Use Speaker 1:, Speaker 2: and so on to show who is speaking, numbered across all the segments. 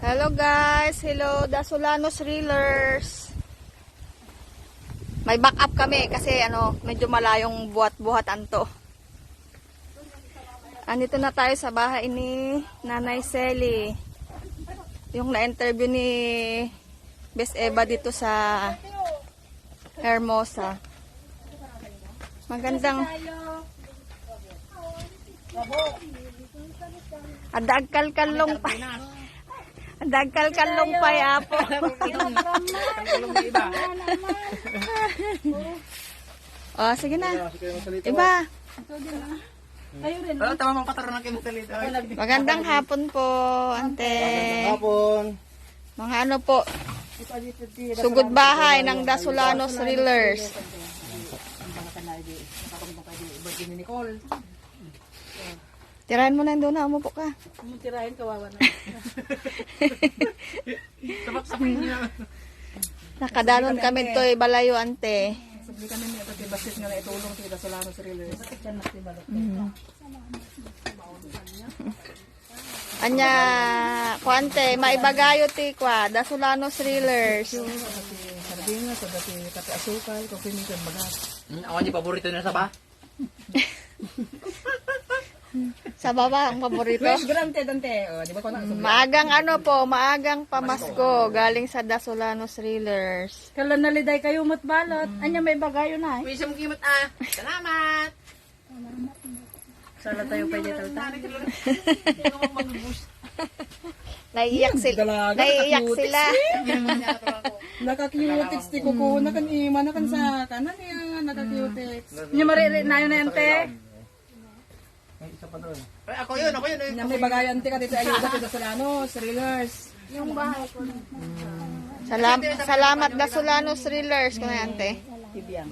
Speaker 1: Hello guys, hello Dasolanos Reelers. May backup kami kasi medyo malayong buhat-buhatan to. Andito na tayo sa bahay ni Nanay Selly. Yung na-interview ni Bes Eva dito sa Hermosa. Magandang adagkal-kalong pa. Adagkal-kalong pa yapo. Oh, sige na. Iba.
Speaker 2: Tama mang pataro ng kinutalito.
Speaker 1: Magandang hapon po, ante.
Speaker 2: Magandang hapon.
Speaker 1: Mga po, sugod bahay ng Dasolanos Reelers. Tirahin mo na doon na, umupo ka.
Speaker 3: Tirahin, kawawa na.
Speaker 2: Sabak-sabak niya.
Speaker 1: Nakadanon kami to'y balayo, ante.
Speaker 3: Sabi kami niya, pati basis nga na itulong sa Dasolanos Reelers.
Speaker 1: Anya, kuante, maibagayo ti kwa, Dasolanos Reelers.
Speaker 3: Sardinas, dati kape asukal, kopi minsan bagas.
Speaker 2: Ako di paborito na sa ba?
Speaker 1: Sa baba, ang paborito.
Speaker 3: Fresh granted, ante. O, di ba ko na?
Speaker 1: Maagang maagang pamasko, galing sa Dasolanos Reelers.
Speaker 3: Kala naliday kayo matbalot. Anya may bagayo na eh.
Speaker 2: Wisam kimot ah. Salamat.
Speaker 3: Sala tayo pa dito talta.
Speaker 1: Naiiyak sila. Naiiyak sila.
Speaker 3: Nakakiyotix ti kuko, nakan ima, nakan sa kanan niya, nakakiyotix. Nya mariri na yun ante.
Speaker 2: Ay, ako yun.
Speaker 3: Nya may bagayo ante ka dito ayuda ti Dasolanos Reelers. Yung bahay ko.
Speaker 1: Salamat Dasolanos Reelers kung ante.
Speaker 3: Tibiyang.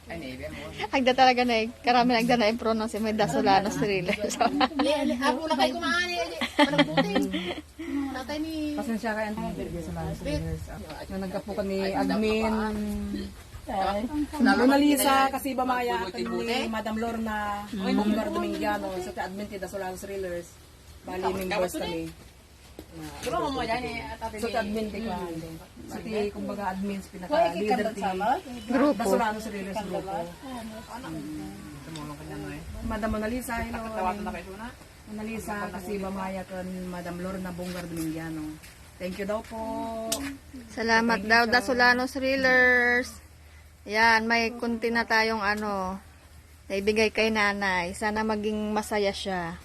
Speaker 2: Ay, naibiyan mo.
Speaker 1: Agda talaga na karami nagda na i-pronounce may Dasolanos Reelers.
Speaker 2: Ako na kayo kumaani. Parang buting. Tatay ni...
Speaker 3: Pasensya kayo ang Dasolanos Reelers. Yung nagkapukan ni admin. Mona Lisa, kasi ba maya at ni Madam Lorna, Bonggar Domingiano, sa admin ti Dasolanos Reelers. Bali, members kami.
Speaker 2: Pero mo yan eh.
Speaker 3: So, admin ti kwa. So, ti, kumbaga, admins, pinaka-leader ti
Speaker 1: Grupo.
Speaker 3: Dasolanos Reelers grupo. Madam Mona Lisa, hello.
Speaker 2: Tawag na kayo na.
Speaker 3: Mona Lisa, kasi ba maya kan Madam Lorna, Bonggar Domingiano. Thank you daw po.
Speaker 1: Salamat daw Dasolanos Reelers. Yan, may kunti na tayong naibigay kay nanay. Sana maging masaya siya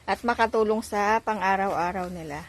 Speaker 1: at makatulong sa pang-araw-araw nila.